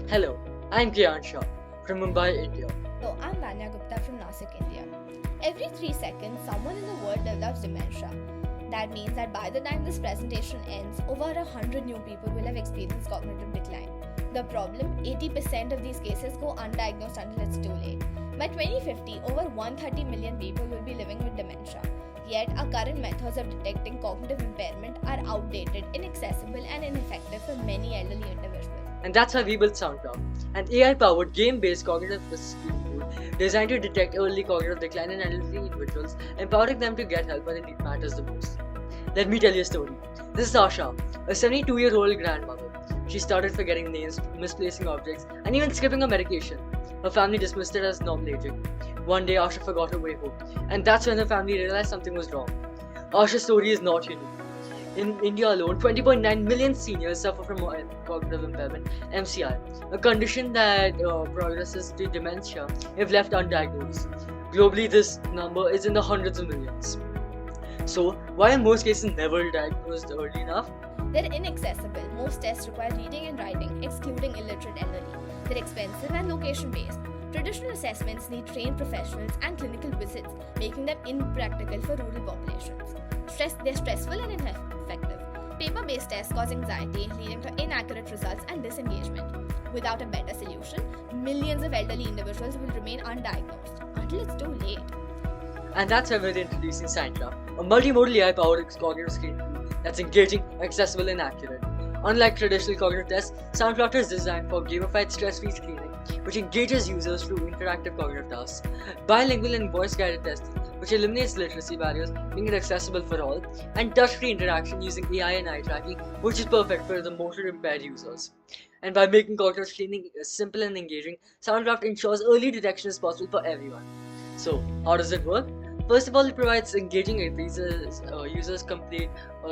Hello, I'm Kiyan Shah from Mumbai, India. So, I'm Vanya Gupta from Nasik, India. Every 3 seconds, someone in the world develops dementia. That means that by the time this presentation ends, over 100 new people will have experienced cognitive decline. The problem, 80% of these cases go undiagnosed until it's too late. By 2050, over 130 million people will be living with dementia. Yet, our current methods of detecting cognitive impairment are outdated, inaccessible, and ineffective for many elderly individuals. And that's why we built SoundCloud, an AI-powered game-based cognitive screening tool designed to detect early cognitive decline in elderly individuals, empowering them to get help when it matters the most. Let me tell you a story. This is Asha, a 72-year-old grandmother. She started forgetting names, misplacing objects, and even skipping her medication. Her family dismissed it as normal aging. One day, Asha forgot her way home, and that's when her family realized something was wrong. Asha's story is not unique. In India alone, 20.9 million seniors suffer from cognitive impairment, MCI, a condition that progresses to dementia if left undiagnosed. Globally, this number is in the hundreds of millions. So, why are most cases never diagnosed early enough? They're inaccessible. Most tests require reading and writing, excluding illiterate elderly. They're expensive and location based. Traditional assessments need trained professionals and clinical visits, making them impractical for rural populations. They're stressful and ineffective. Paper-based tests cause anxiety, leading to inaccurate results and disengagement. Without a better solution, millions of elderly individuals will remain undiagnosed until it's too late. And that's why we're introducing SignCraft, a multimodal AI-powered cognitive screening tool that's engaging, accessible, and accurate. Unlike traditional cognitive tests, SoundCraft is designed for gamified stress-free screening, which engages users through interactive cognitive tasks. Bilingual and voice-guided testing, which eliminates literacy barriers, making it accessible for all, and touch-free interaction using AI and eye tracking, which is perfect for the motor-impaired users. And by making cognitive screening simple and engaging, SoundCraft ensures early detection is possible for everyone. So, how does it work? First of all, it provides engaging increases users complete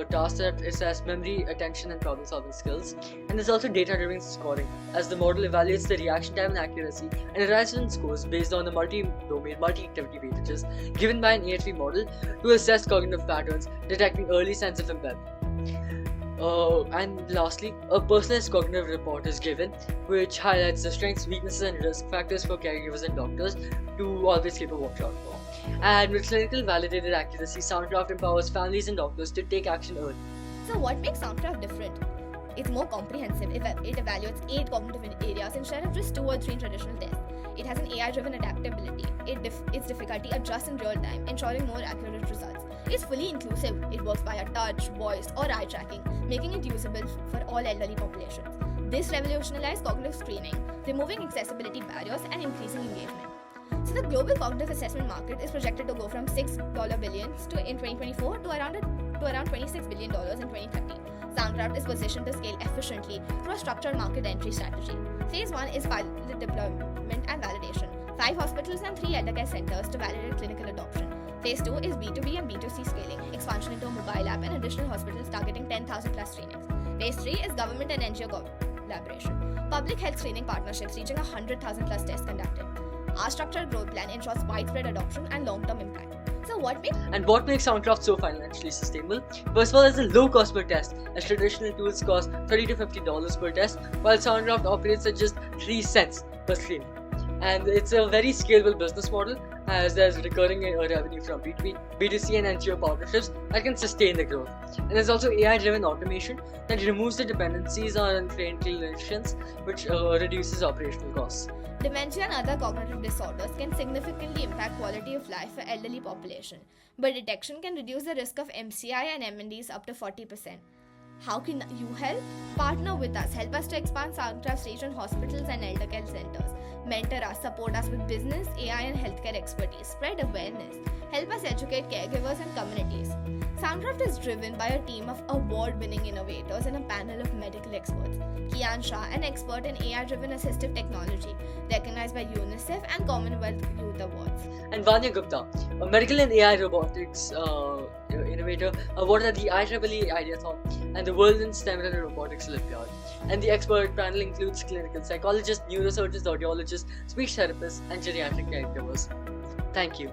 tasks that assess memory, attention, and problem-solving skills. And there's also data-driven scoring, as the model evaluates the reaction time and accuracy and arrives in scores based on the multi-domain, multi-activity weightages given by an AI-tree model to assess cognitive patterns, detecting early signs of impairment. And lastly, a personalized cognitive report is given, which highlights the strengths, weaknesses, and risk factors for caregivers and doctors to always keep a watch out for. And with clinical validated accuracy, SoundCraft empowers families and doctors to take action early. So, what makes SoundCraft different? It's more comprehensive. It evaluates 8 cognitive areas instead of just 2 or 3 traditional tests. It has an AI-driven adaptability. Its difficulty adjusts in real time, ensuring more accurate results. It's fully inclusive. It works via touch, voice, or eye tracking, making it usable for all elderly populations. This revolutionized cognitive screening, removing accessibility barriers and increasing engagement. So the global cognitive assessment market is projected to go from $6 billion in 2024 to around $26 billion in 2030. SoundCraft is positioned to scale efficiently through a structured market entry strategy. Phase 1 is pilot deployment and validation. 5 hospitals and 3 elder care centers to validate clinical adoption. Phase 2 is B2B and B2C scaling, expansion into a mobile app and additional hospitals targeting 10,000 plus screenings. Phase 3 is government and NGO collaboration. Public health screening partnerships reaching 100,000 plus tests conducted. Our structured growth plan ensures widespread adoption and long-term impact. So what makes SoundCraft so financially sustainable? First of all, there's a low cost per test, as traditional tools cost $30 to $50 per test, while SoundCraft operates at just 3 cents per screen. And it's a very scalable business model, as there's recurring revenue from B2B, B2C, and NGO partnerships that can sustain the growth. And there's also AI-driven automation that removes the dependencies on trained clinicians, which reduces operational costs. Dementia and other cognitive disorders can significantly impact quality of life for elderly population, but detection can reduce the risk of MCI and MNDs up to 40%. How can you help? Partner with us. Help us to expand SoundCraft's reach on hospitals and elder care centers. Mentor us, support us with business, AI and healthcare expertise. Spread awareness. Help us educate caregivers and communities. SoundCraft is driven by a team of award-winning innovators and a panel of medical experts. Kiyan Shah, an expert in AI-driven assistive technology, recognized by UNICEF and Commonwealth Youth Awards. And Vanya Gupta, a medical and AI robotics innovator, awarded at the IEEE Ideathon and the World in STEM and Robotics Olympiad. And the expert panel includes clinical psychologists, neurosurgeons, audiologists, speech therapists, and geriatric caregivers. Thank you.